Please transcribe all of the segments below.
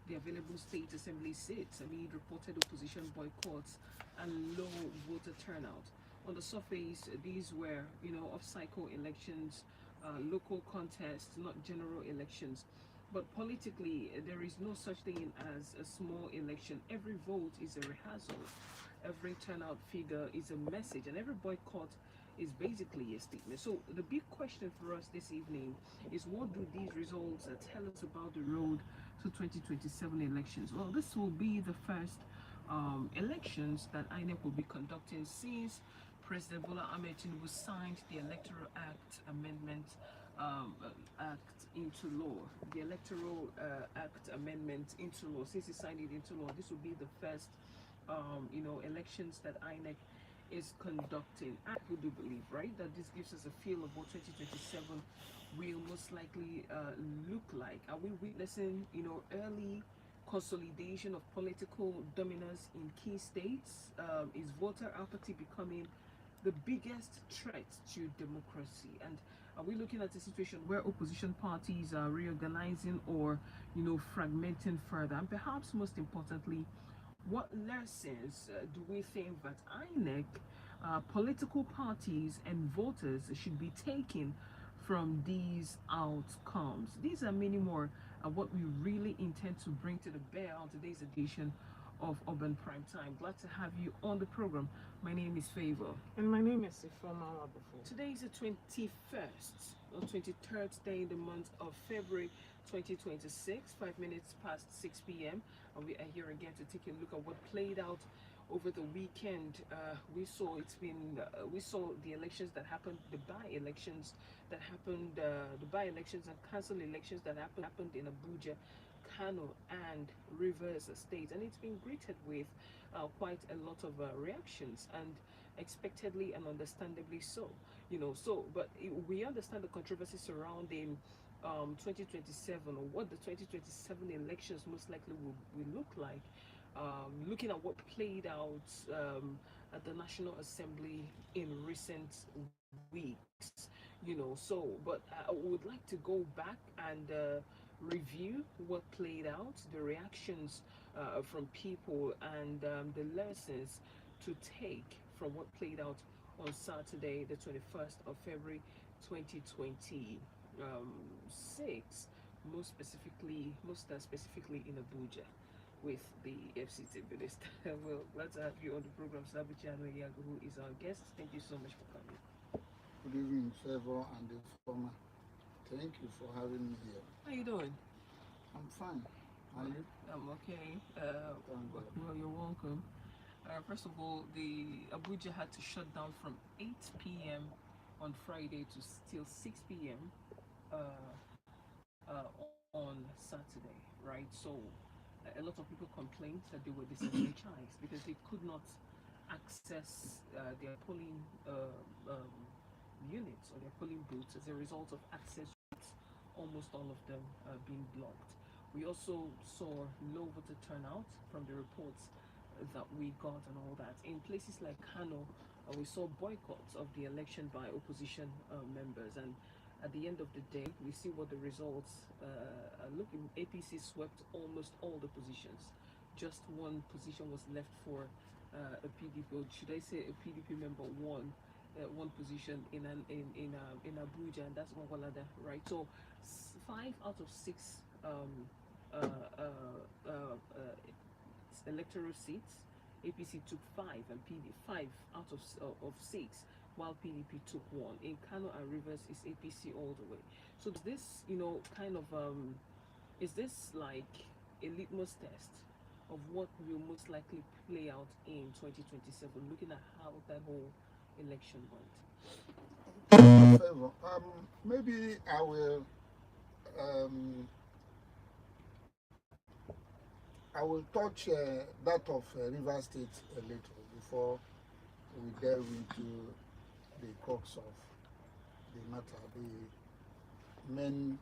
the available state assembly seats amid reported opposition boycotts and low voter turnout. On the surface, these were, off-cycle elections, local contests, not general elections. But politically, there is no such thing as a small election. Every vote is a rehearsal, every turnout figure is a message, and every boycott is basically a statement. So the big question for us this evening is, what do these results tell us about the road to 2027 elections? Well, this will be the first elections that INEC will be conducting since President Bola Ahmed Tinubu signed the Electoral Act Amendment Act into law. The Electoral Act Amendment into law. Since he signed it into law, this will be the first, elections that INEC is conducting. And people do believe, right, that this gives us a feel of what 2027 will most likely look like. Are we witnessing, early consolidation of political dominance in key states? Is voter apathy becoming the biggest threat to democracy? And are we looking at a situation where opposition parties are reorganizing or, fragmenting further? And perhaps most importantly, what lessons do we think that INEC, political parties, and voters should be taking from these outcomes? These are many more what we really intend to bring to the bear on today's edition of Urban Prime Time. Glad to have you on the program. My name is Favor. And my name is Ifeoma Wabufo. Today is the 21st or 23rd day in the month of February 2026, 5 minutes past 6 p.m. And we are here again to take a look at what played out over the weekend. We saw the elections that happened, the by-elections that happened, the by-elections and council elections that happened in Abuja, Kano, and Rivers State, and it's been greeted with quite a lot of reactions, and expectedly and understandably so. But we understand the controversy surrounding 2027, or what the 2027 elections most likely will look like. Looking at what played out at the National Assembly in recent weeks, but I would like to go back and review what played out, the reactions from people, and the lessons to take from what played out on Saturday, the 21st of February 2026, most specifically in Abuja, with the FCT minister. Well, glad to have you on the program, Sabichano Yago, who is our guest. Thank you so much for coming. Good evening, Favor and the former. Thank you for having me here. How you doing? I'm fine. Are you? I'm okay. Well, you're welcome. First of all, the Abuja had to shut down from 8 p.m. on Friday to still 6 p.m. On Saturday, right? So a lot of people complained that they were disenfranchised because they could not access their polling units or their polling booths as a result of access routes, almost all of them being blocked. We also saw low voter turnout from the reports that we got and all that. In places like Kano, we saw boycotts of the election by opposition members, and at the end of the day, we see what the results are looking. APC swept almost all the positions. Just one position was left for a PDP, or should I say a PDP member won one position in Abuja, and that's Wawalada, right? So 5 out of 6 uh, uh, uh, electoral seats, APC took 5, and PD 5 out of 6, while PDP took 1. In Kano and Rivers, is APC all the way. So this, is this like a litmus test of what will most likely play out in 2027, looking at how that whole election went? Favor. Maybe I will touch that of River State a little before we delve into the crux of the matter, the main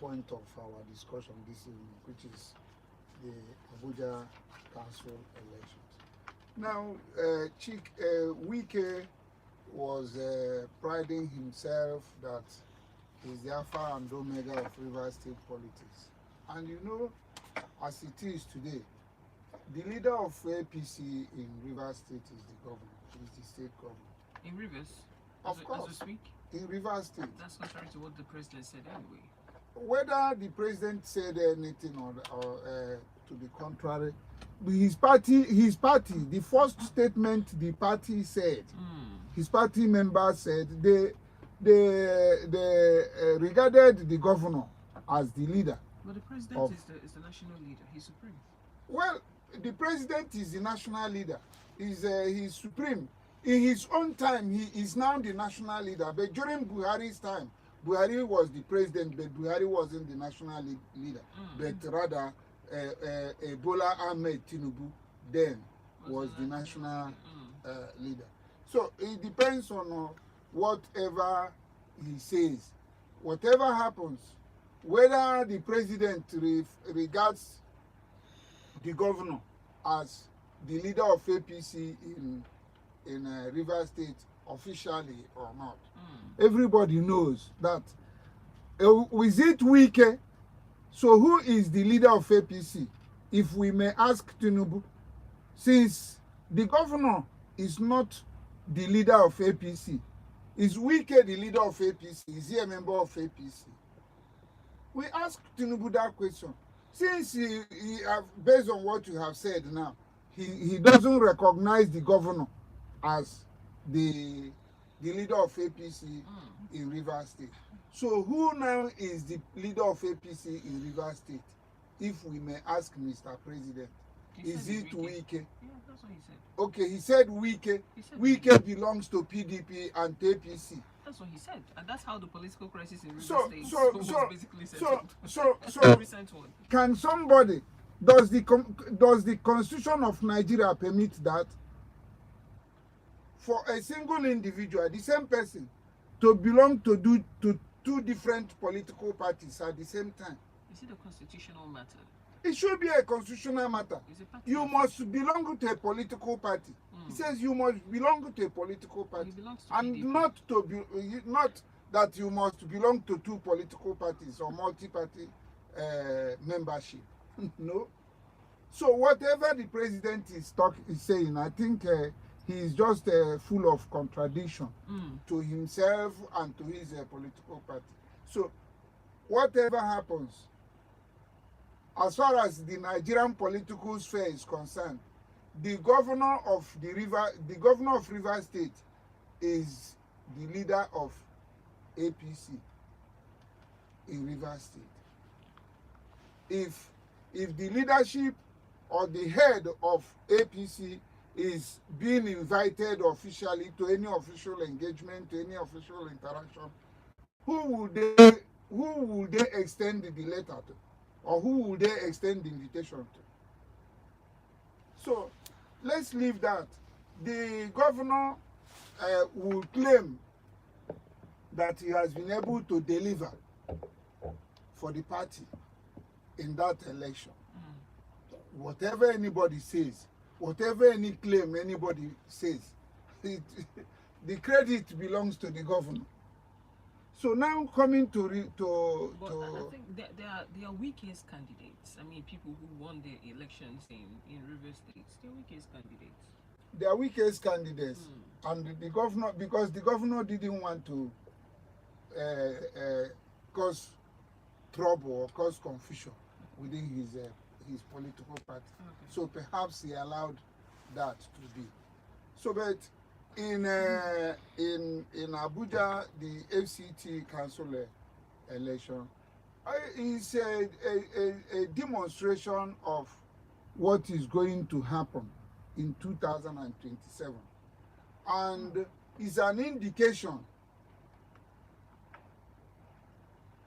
point of our discussion this evening, which is the Abuja Council elections. Now, Wike was priding himself that he's the alpha and omega of River State politics. And as it is today, the leader of APC in Rivers State is the governor, is the state governor. In Rivers, Of as course, we speak, in Rivers State. that's contrary to what the president said anyway. Whether the president said anything or to the contrary, his party, the first statement the party said, his party members said they regarded the governor as the leader. But the president is the national leader. He's supreme. Well, the president is the national leader. He's supreme. In his own time, he is now the national leader. But during Buhari's time, Buhari was the president, but Buhari wasn't the national leader. But rather, Bola Ahmed Tinubu then was the national leader. So it depends on whatever he says. Whatever happens, whether the president regards the governor as the leader of APC in Rivers State officially or not, everybody knows that. Is it Wike? So who is the leader of APC? If we may ask Tinubu, since the governor is not the leader of APC, is Wike the leader of APC? Is he a member of APC? We ask Tinubu that question. Since he based on what you have said now, he doesn't recognize the governor as the leader of APC in Rivers State. So who now is the leader of APC in Rivers State? If we may ask Mr. President, is it Wike? Yeah, that's what he said. Okay, he said Wike. Wike belongs to PDP and APC. That's what he said, and that's how the political crisis in Rivers State was basically settled. So Recent one. can somebody, does the Constitution of Nigeria permit that for a single individual, the same person, to belong to two different political parties at the same time? Is it a constitutional matter? It should be a constitutional matter. Is it party You office? must belong to a political party. He says you must belong to a political party, He belongs to and PDP. not that you must belong to two political parties or multi-party membership. No. So whatever the president is saying, I think he is just full of contradiction to himself and to his political party. So whatever happens, as far as the Nigerian political sphere is concerned, the governor of Rivers State is the leader of APC in Rivers State. If the leadership or the head of APC is being invited officially to any official engagement, to any official interaction, who will they extend the letter to? Or who will they extend the invitation to? So let's leave that. The governor will claim that he has been able to deliver for the party in that election. Whatever anybody says, whatever any claim anybody says, the credit belongs to the governor. So now coming to I think they are weakest candidates. I mean, people who won the elections in Rivers State, they're weakest candidates. They are weakest candidates, and the governor, because the governor didn't want to cause trouble or cause confusion within his political party. So perhaps he allowed that to be. So, but in Abuja, the FCT council election is a demonstration of what is going to happen in 2027, and is an indication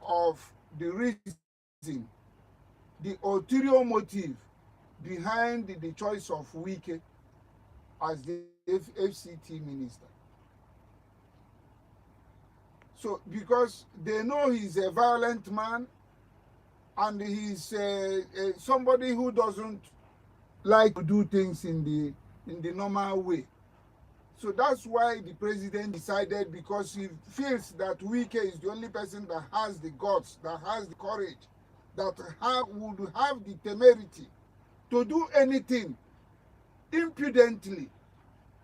of the reason, the ulterior motive behind the choice of Wike as the FCT minister. So because they know he's a violent man, and he's somebody who doesn't like to do things in the normal way. So that's why the president decided, because he feels that Wike is the only person that has the guts, that has the courage, that would have the temerity to do anything impudently.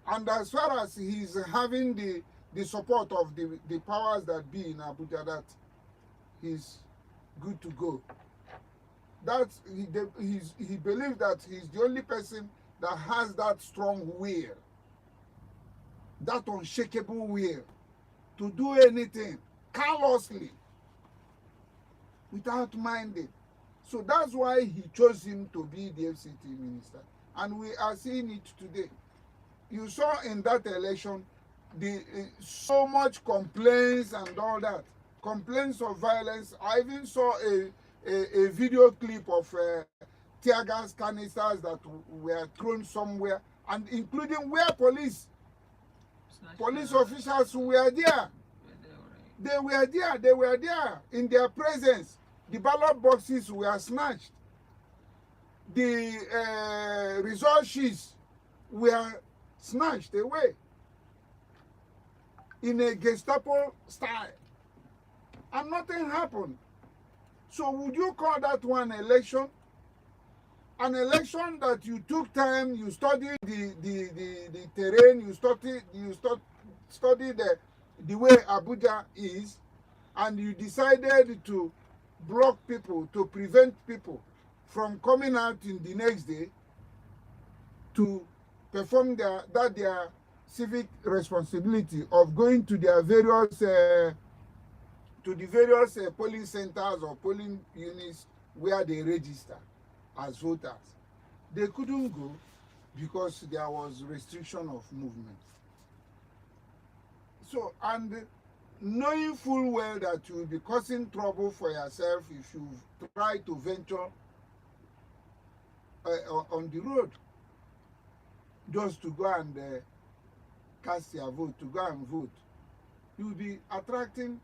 And as far as he's having the support of the powers that be in Abuja, that he's good to go. That he believes that he's the only person that has that strong will, that unshakable will to do anything callously without minding. So that's why he chose him to be the FCT minister. And we are seeing it today. You saw in that election so much complaints and all that. Complaints of violence. I even saw a video clip of tear gas canisters that were thrown somewhere, and including where police officers were there. They were there in their presence. The ballot boxes were snatched. The result sheets were snatched away in a Gestapo style, and nothing happened. So would you call that one election? An election that you took time, you studied the terrain, you studied the way Abuja is, and you decided to block people, to prevent people from coming out in the next day to perform their civic responsibility of going to their various polling centers or polling units where they register as voters. They couldn't go because there was restriction of movement. So, and knowing full well that you will be causing trouble for yourself if you try to venture on the road just to go and cast your vote, to go and vote, you will be attracting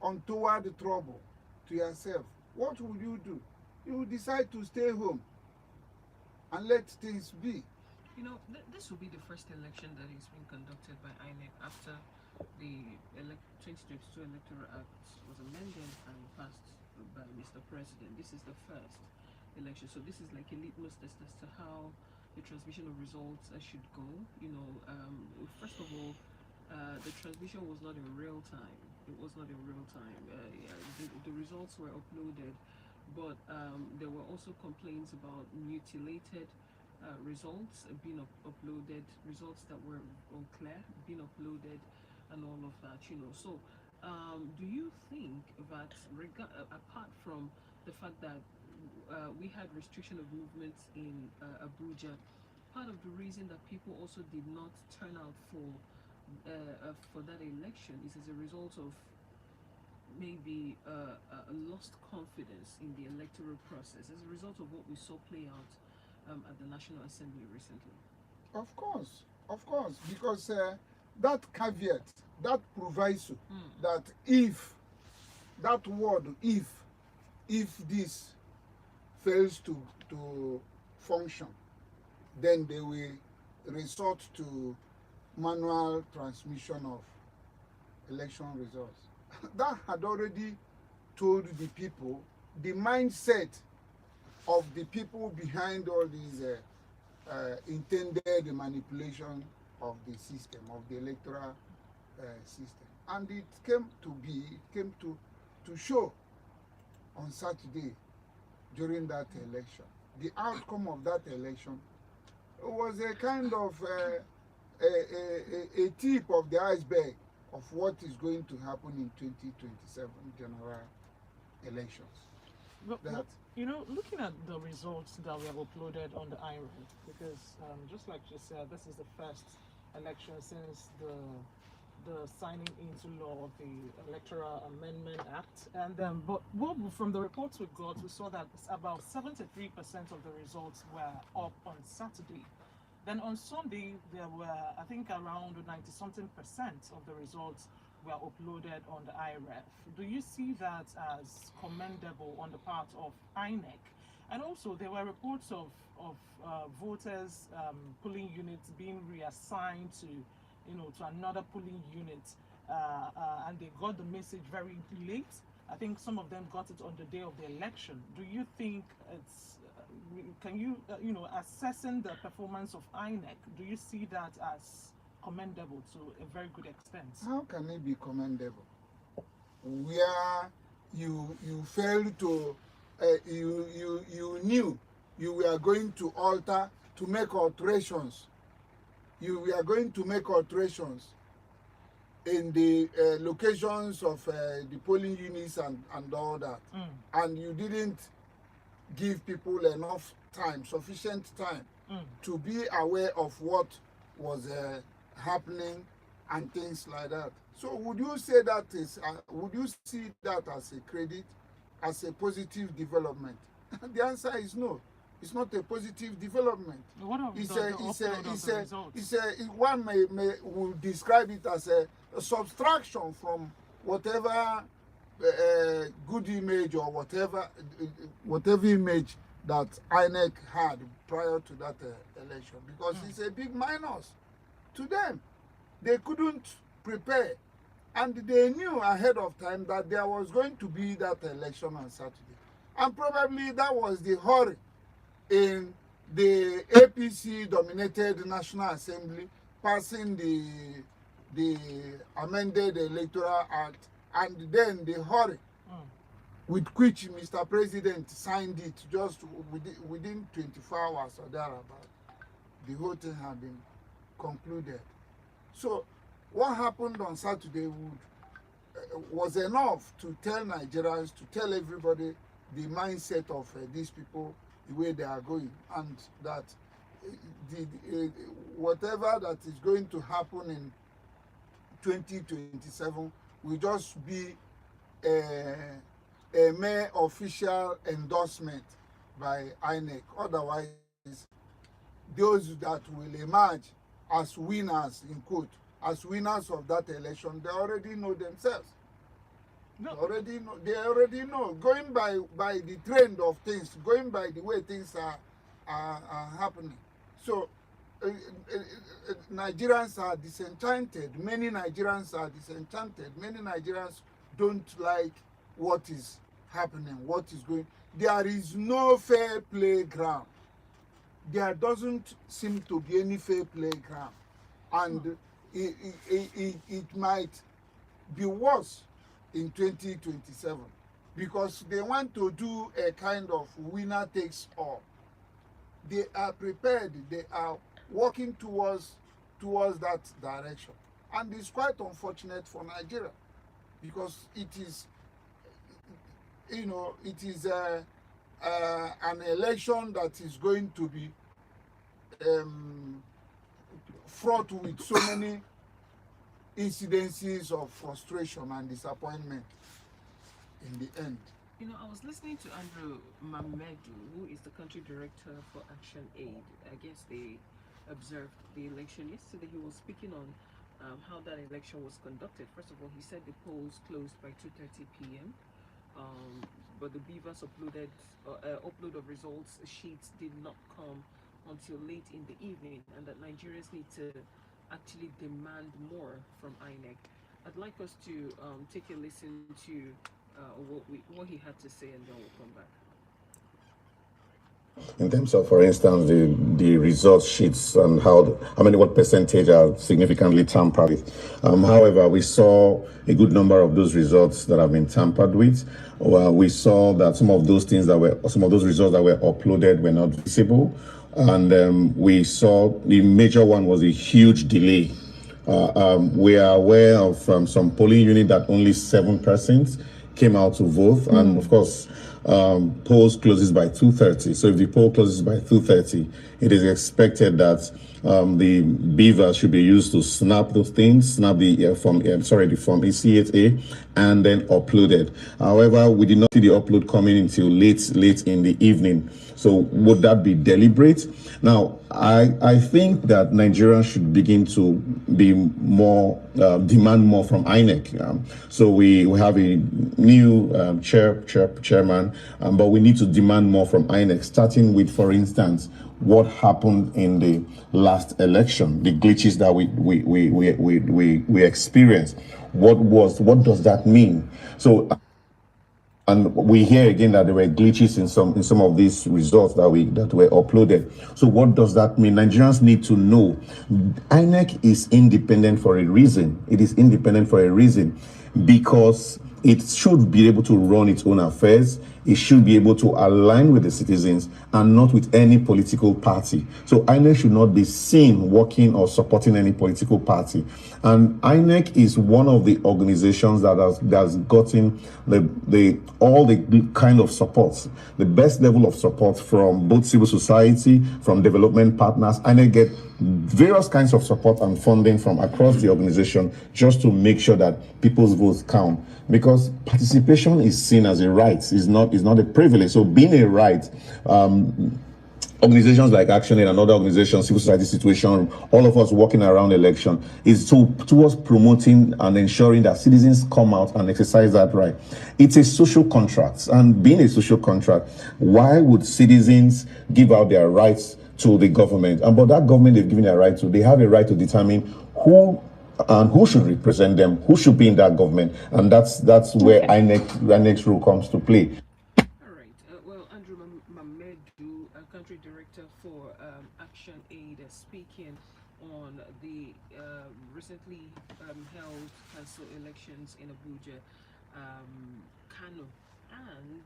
untoward trouble to yourself. What will you do? You will decide to stay home and let things be. You know, this will be the first election that is being conducted by INEC after the 2022 Electoral Act was amended and passed by Mr. President. This is the first election, so this is like a litmus test as to how the transmission of results should go. You know, first of all, the transmission was not in real time. It was not in real time. The results were uploaded, but there were also complaints about mutilated results being uploaded, results that were unclear being uploaded, and all of that. You know, so do you think that apart from the fact that we had restriction of movements in Abuja, part of the reason that people also did not turn out for that election is as a result of maybe a lost confidence in the electoral process as a result of what we saw play out at the National Assembly recently? Of course, because that caveat, that proviso, that if, that word if this fails to function, then they will resort to manual transmission of election results. That had already told the people the mindset of the people behind all these intended manipulation of the system, of the electoral system. And it came to show on Saturday during that election. The outcome of that election was a kind of a tip of the iceberg of what is going to happen in 2027 general elections. But, you know, looking at the results that we have uploaded on the IREF, because just like you said, this is the first election since the signing into law of the Electoral Amendment Act. And but from the reports we got, we saw that about 73% of the results were up on Saturday. Then on Sunday, there were, I think, around 90-something% of the results were uploaded on the IREF. Do you see that as commendable on the part of INEC? And also, there were reports of voters, polling units being reassigned to another polling unit, and they got the message very late. I think some of them got it on the day of the election. Do you think it's, can you, assessing the performance of INEC, do you see that as commendable to a very good extent? How can it be commendable? Where you failed to, you knew you were going to alter, to make alterations. You were going to make alterations in the locations of the polling units and all that. And you didn't give people enough time, sufficient time to be aware of what was happening and things like that. So would you say that is, would you see that as a credit, as a positive development? The answer is no. It's not a positive development. What of one will describe it as a subtraction from whatever good image or whatever image that INEC had prior to that election, because it's a big minus to them. They couldn't prepare, and they knew ahead of time that there was going to be that election on Saturday, and probably that was the hurry in the APC-dominated National Assembly passing the amended Electoral Act, and then the hurry with which Mr. President signed it just within 24 hours or thereabout. The whole thing had been concluded. So what happened on Saturday was enough to tell Nigerians, to tell everybody the mindset of these people, the way they are going, and that whatever that is going to happen in 2027 will just be a mere official endorsement by INEC. Otherwise, those that will emerge as winners, in quote, as winners of that election, they already know themselves. No. They already know. Going by the trend of things, going by the way things are happening. So Nigerians are disenchanted. Many Nigerians are disenchanted. Many Nigerians don't like what is happening, what is going. There is no fair playground. There doesn't seem to be any fair playground, and it might be worse in 2027, because they want to do a kind of winner takes all. They are prepared, they are working towards that direction, and it's quite unfortunate for Nigeria, because it is, it is an election that is going to be fraught with so many incidences of frustration and disappointment in the end. I was listening to Andrew Mamedu, who is the country director for Action Aid. I guess they observed the election yesterday. He was speaking on how that election was conducted. First of all, he said the polls closed by 2:30 p.m. But the Beavers upload of results sheets did not come until late in the evening, and that Nigerians need to actually demand more from INEC. I'd like us to take a listen to what he had to say, and then we'll come back. In terms of, for instance, the results sheets and what percentage are significantly tampered with. However, we saw a good number of those results that have been tampered with. We saw that some of those results that were uploaded were not visible, and we saw the major one was a huge delay. We are aware of some polling unit that only 7% came out to vote, and of course, polls closes by 2:30. So if the poll closes by 2:30, it is expected that the beavers should be used to snap those things, snap the form EC8A, and then upload it. However, we did not see the upload coming until late in the evening. So would that be deliberate? Now, I think that Nigerians should begin to be more, demand more from INEC. So we have a new chairman, but we need to demand more from INEC, starting with, for instance, what happened in the last election, the glitches that we experienced. What does that mean? So And we hear again that there were glitches in some of these results that were uploaded. So what does that mean? Nigerians need to know INEC is independent for a reason. It is independent for a reason because it should be able to run its own affairs. It should be able to align with the citizens and not with any political party. So INEC should not be seen working or supporting any political party. And INEC is one of the organizations that has gotten all the kind of support, the best level of support from both civil society, from development partners. INEC get various kinds of support and funding from across the organization just to make sure that people's votes count. Because participation is seen as a right, is not a privilege. So being a right, organizations like ActionAid and other organizations, civil society situation, all of us working around election is towards promoting and ensuring that citizens come out and exercise that right. It's a social contract, and being a social contract, why would citizens give out their rights to the government? But that government they've given their right to, they have a right to determine who should represent them, who should be in that government, and that's where INEC's role comes to play. All right. Well, Andrew Mamedu, country director for ActionAid, speaking on the recently held council elections in Abuja, Kano, and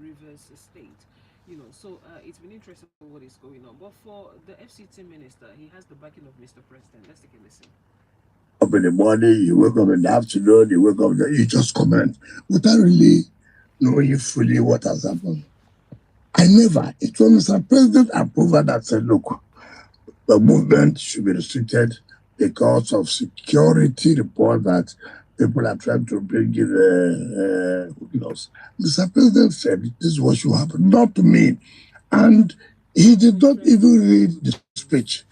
Rivers State. So it's been interesting what is going on. But for the FCT minister, he has the backing of Mr. President. Let's take a listen. Up in the morning, you wake up in the afternoon, you wake up, you just comment without really knowing fully what has happened. It was Mr. President approval that said, look, the movement should be restricted because of security report that people are trying to bring in Mr. President said this is what should happen, not to me. And he did not even read the speech.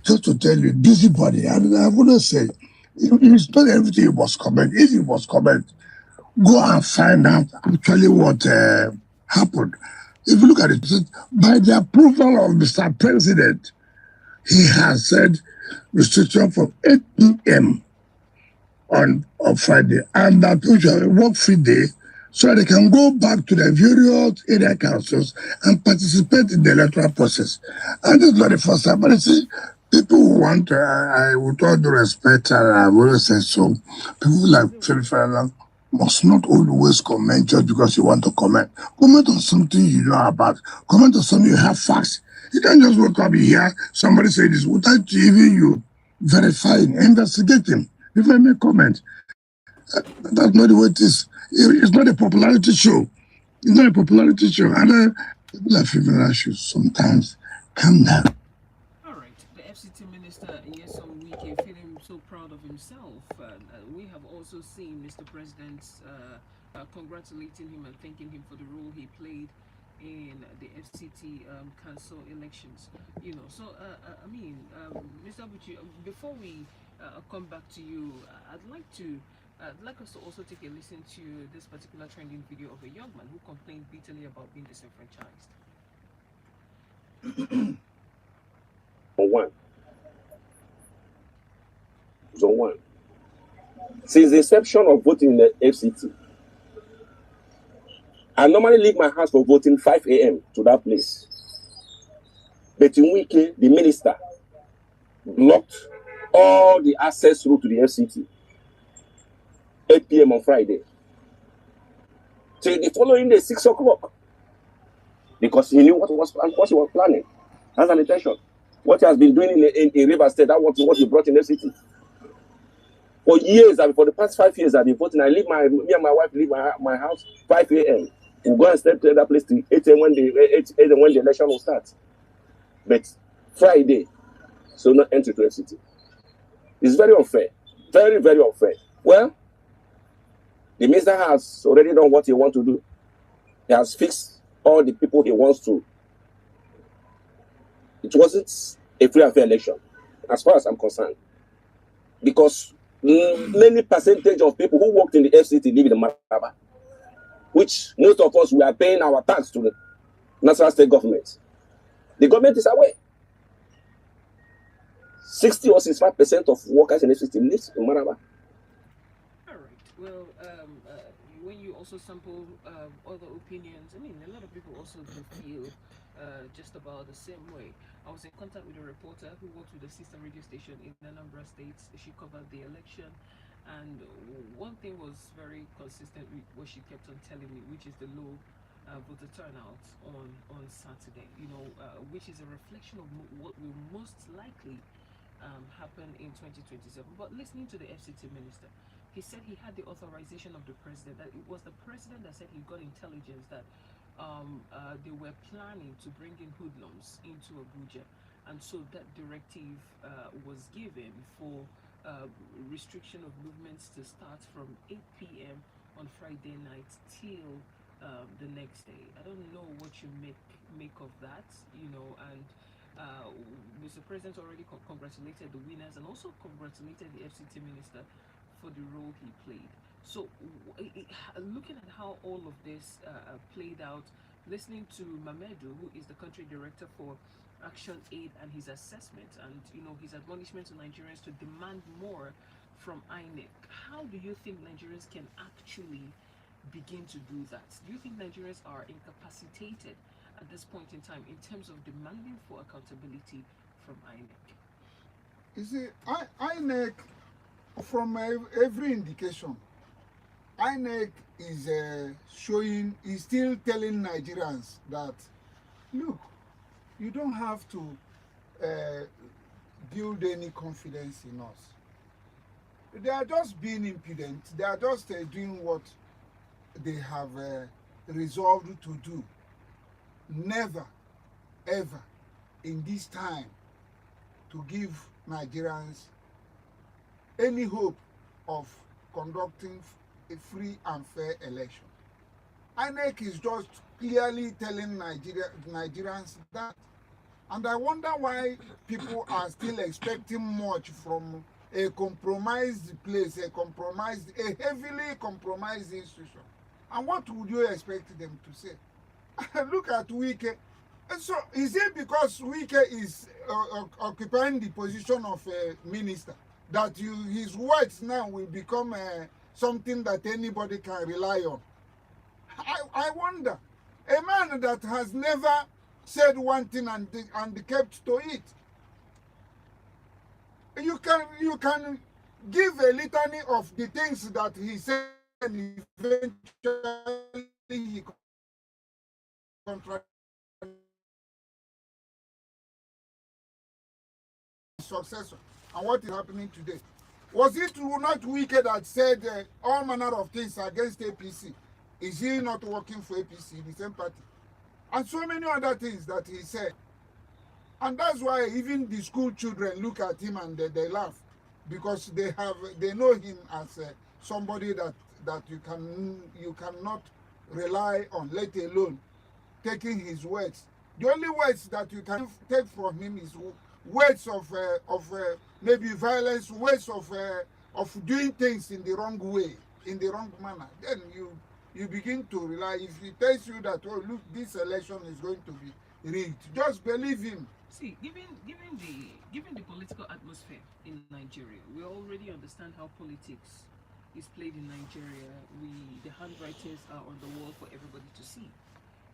Just to tell you, busybody, and I want to say, it's not everything you must comment. If you must comment, go and find out actually what happened. If you look at it, by the approval of Mr. President, he has said restriction from 8 p.m. on Friday, and that we shall a work-free day, so they can go back to their various area councils and participate in the electoral process. And this is not the first time, but you see, people who want, with all due respect, and I've always said so, people like Femi must not always comment just because you want to comment. Comment on something you know about. Comment on something you have facts. You can't just wake up here, somebody say this, without even you verifying, investigating. If I make comment, that's not the way it is. It's not a popularity show. It's not a popularity show. And people like Femi should sometimes calm down. Minister Nyesom Wike feeling so proud of himself. We have also seen Mr. President congratulating him and thanking him for the role he played in the FCT council elections. Mr. Abuchi, before we come back to you, I'd like us to also take a listen to this particular trending video of a young man who complained bitterly about being disenfranchised. Zone 1. Since the inception of voting in the FCT, I normally leave my house for voting 5 a.m. to that place. But in Wike, the minister blocked all the access route to the FCT. 8 p.m. on Friday. Till the following day, 6 o'clock. Because he knew what he was planning. That's an intention. What he has been doing in River State, that was what he brought in the city. For years, for the past 5 years, I've been voting. Me and my wife leave my house 5 a.m. We'll go and step to that place till 8 a.m. when the election will start. But Friday, so not entry to FCT. It's very unfair. Very, very unfair. Well, the minister has already done what he wants to do. He has fixed all the people he wants to. It wasn't a free and fair election, as far as I'm concerned. Because many percentage of people who worked in the FCT live in the Maraba, which most of us, we are paying our tax to the national state government. The government is aware. 60 or 65% of workers in FCT live in Maraba. All right. Well, when you also sample other opinions. I mean, a lot of people also do feel just about the same way. I was in contact with a reporter who worked with a sister radio station in Anambra State. She covered the election, and one thing was very consistent with what she kept on telling me, which is the low voter turnout on Saturday. Which is a reflection of what will most likely happen in 2027. But listening to the FCT minister, he said he had the authorization of the president, that it was the president that said he got intelligence that they were planning to bring in hoodlums into Abuja. And so that directive was given for restriction of movements to start from 8 p.m. on Friday night till the next day. I don't know what you make of that, and Mr. President already congratulated the winners and also congratulated the FCT minister for the role he played. So, looking at how all of this played out, listening to Mamedu, who is the country director for Action Aid, and his assessment and his admonishment to Nigerians to demand more from INEC, how do you think Nigerians can actually begin to do that? Do you think Nigerians are incapacitated at this point in time in terms of demanding for accountability from INEC? You see, INEC, from every indication, INEC is is still telling Nigerians that, look, you don't have to build any confidence in us. They are just being impudent. They are just doing what they have resolved to do. Never, ever in this time to give Nigerians any hope of conducting a free and fair election. INEC is just clearly telling Nigerians that. And I wonder why people are still expecting much from a compromised place, a heavily compromised institution. And what would you expect them to say? Look at Wike. And so, is it because Wike is occupying the position of a minister that his words now will become something that anybody can rely on? I wonder. A man that has never said one thing and kept to it. You can give a litany of the things that he said and eventually he contradicted his successor. And what is happening today? Was it not Wike that said all manner of things against APC? Is he not working for APC, the same party? And so many other things that he said. And that's why even the school children look at him and they laugh, because they know him as somebody that you cannot rely on, let alone taking his words. The only words that you can take from him is words of maybe violence, words of doing things in the wrong way, in the wrong manner. Then you begin to rely. If he tells you that, oh look, this election is going to be rigged, just believe him. See, given the political atmosphere in Nigeria, we already understand how politics is played in Nigeria. The handwritings are on the wall for everybody to see.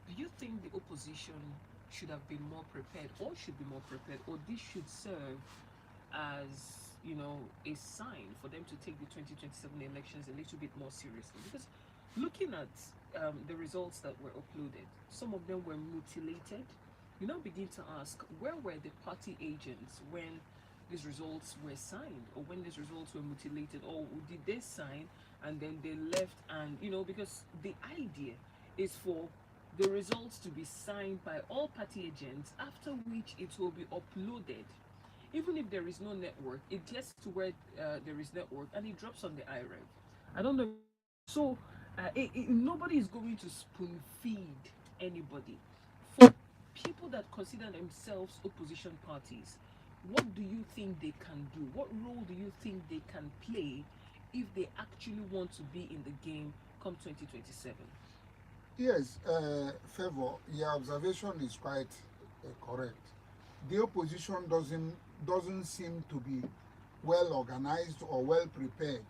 Do you think the opposition should have been more prepared, or should be more prepared, or this should serve as a sign for them to take the 2027 elections a little bit more seriously? Because looking at the results that were uploaded, some of them were mutilated. You now begin to ask, where were the party agents when these results were signed, or when these results were mutilated, or did they sign and then they left? And because the idea is for the results to be signed by all party agents, after which it will be uploaded. Even if there is no network, it gets to where there is network and it drops on the IREV. I don't know. So nobody is going to spoon feed anybody. For people that consider themselves opposition parties, what do you think they can do? What role do you think they can play if they actually want to be in the game come 2027? Yes, Favor, your observation is quite correct. The opposition doesn't seem to be well organized or well prepared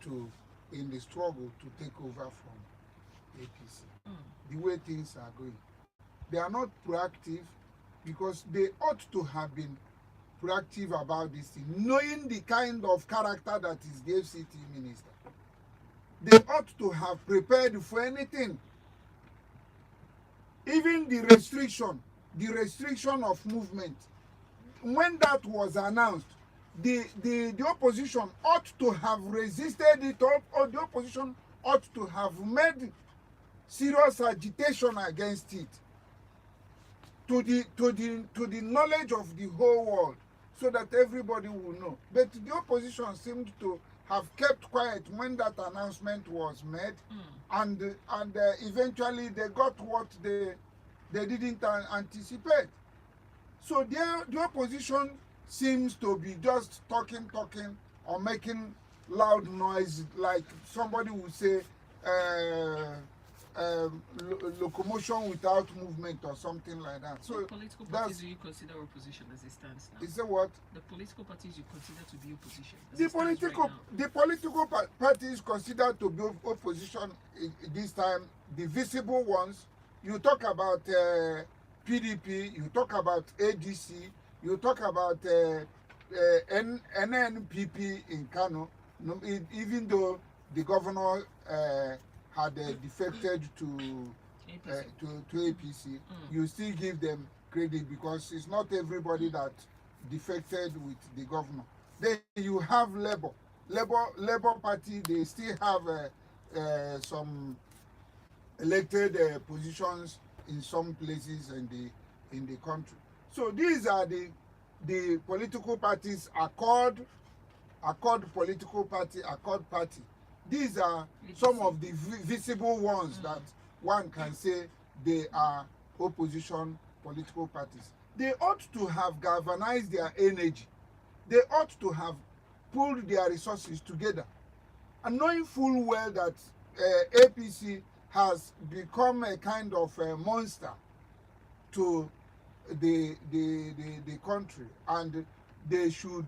to in the struggle to take over from APC. The way things are going, they are not proactive, because they ought to have been proactive about this thing, knowing the kind of character that is the FCT minister. They ought to have prepared for anything. Even the restriction of movement, when that was announced, the opposition ought to have resisted it, or the opposition ought to have made serious agitation against it to the knowledge of the whole world, so that everybody will know. But the opposition seemed to have kept quiet when that announcement was made, and eventually they got what they didn't anticipate. So the opposition seems to be just talking, or making loud noise, like somebody would say, locomotion without movement or something like that. So what political parties do you consider opposition as it stands now? Is that what? The political parties you consider to be opposition as The it stands right now? the political parties considered to be opposition this time, the visible ones. You talk about PDP, you talk about ADC, you talk about NNPP in Kano, even though the governor had defected to APC, you still give them credit, because it's not everybody that defected with the governor. Then you have Labour Party, they still have some elected positions in some places in the country. So these are the political parties: Accord political party, Accord party. These are some of the visible ones that one can say they are opposition political parties. They ought to have galvanized their energy. They ought to have pulled their resources together, and knowing full well that APC has become a kind of a monster to the country, and they should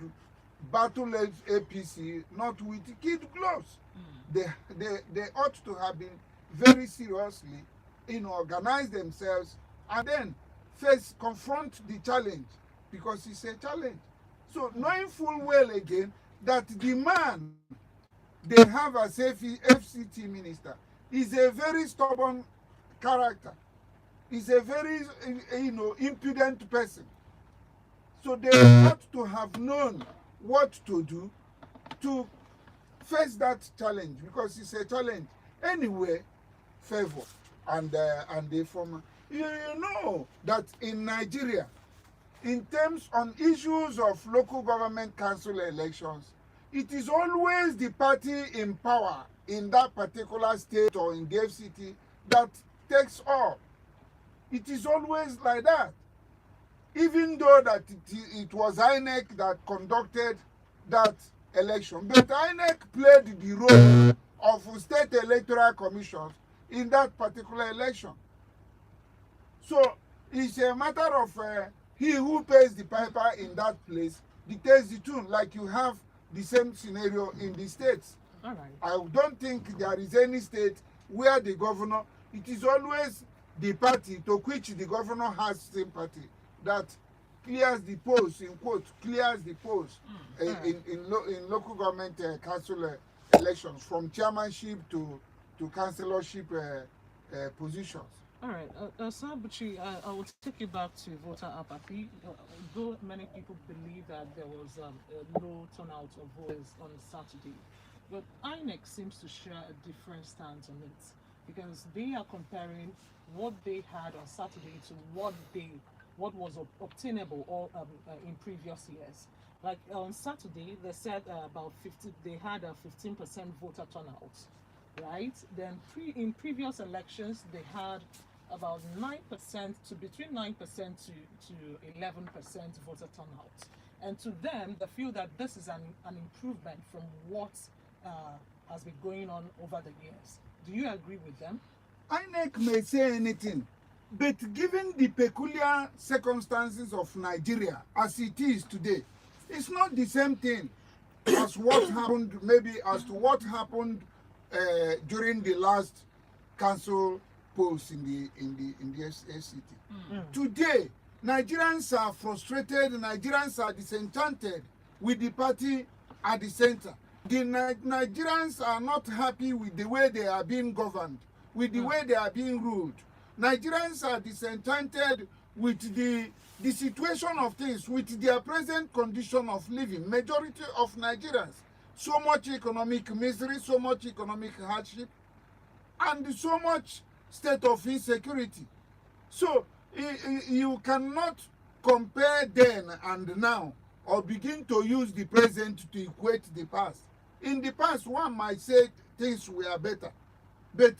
battle APC not with kid gloves. They ought to have been very seriously, organize themselves, and then confront the challenge, because it's a challenge. So knowing full well again that the man they have as FCT minister is a very stubborn character, is a very impudent person. So they ought to have known what to do to face that challenge, because it's a challenge anyway. Favor and the former, you know that in Nigeria, in terms on issues of local government council elections, it is always the party in power in that particular state or in the FCT that takes all. It is always like that. Even though that it was INEC that conducted that election, but INEC played the role of state electoral commissions in that particular election. So it's a matter of he who pays the piper in that place dictates the tune, like you have the same scenario in the states. All right. I don't think there is any state where the governor, it is always the party to which the governor has sympathy that clears the polls, in quote, clears the polls in local government council elections, from chairmanship to councillorship positions. All right, Sabuchi, I will take you back to voter apathy. Though many people believe that there was a low turnout of voters on Saturday, but INEC seems to share a different stance on it, because they are comparing what they had on Saturday to what was obtainable or in previous years. Like on Saturday, they said they had a 15% voter turnout, right? Then in previous elections, they had about 9% to between 9% to 11% voter turnout. And to them, they feel that this is an improvement from what has been going on over the years. Do you agree with them? INEC may say anything, but given the peculiar circumstances of Nigeria as it is today, it's not the same thing as what happened, maybe as to what happened during the last council polls in the FCT. Today, Nigerians are frustrated, Nigerians are disenchanted with the party at the center. The Nigerians are not happy with the way they are being governed, with the way they are being ruled. Nigerians are disenchanted with the situation of things, with their present condition of living. Majority of Nigerians, so much economic misery, so much economic hardship, and so much state of insecurity. So you cannot compare then and now, or begin to use the present to equate the past. In the past, one might say things were better, but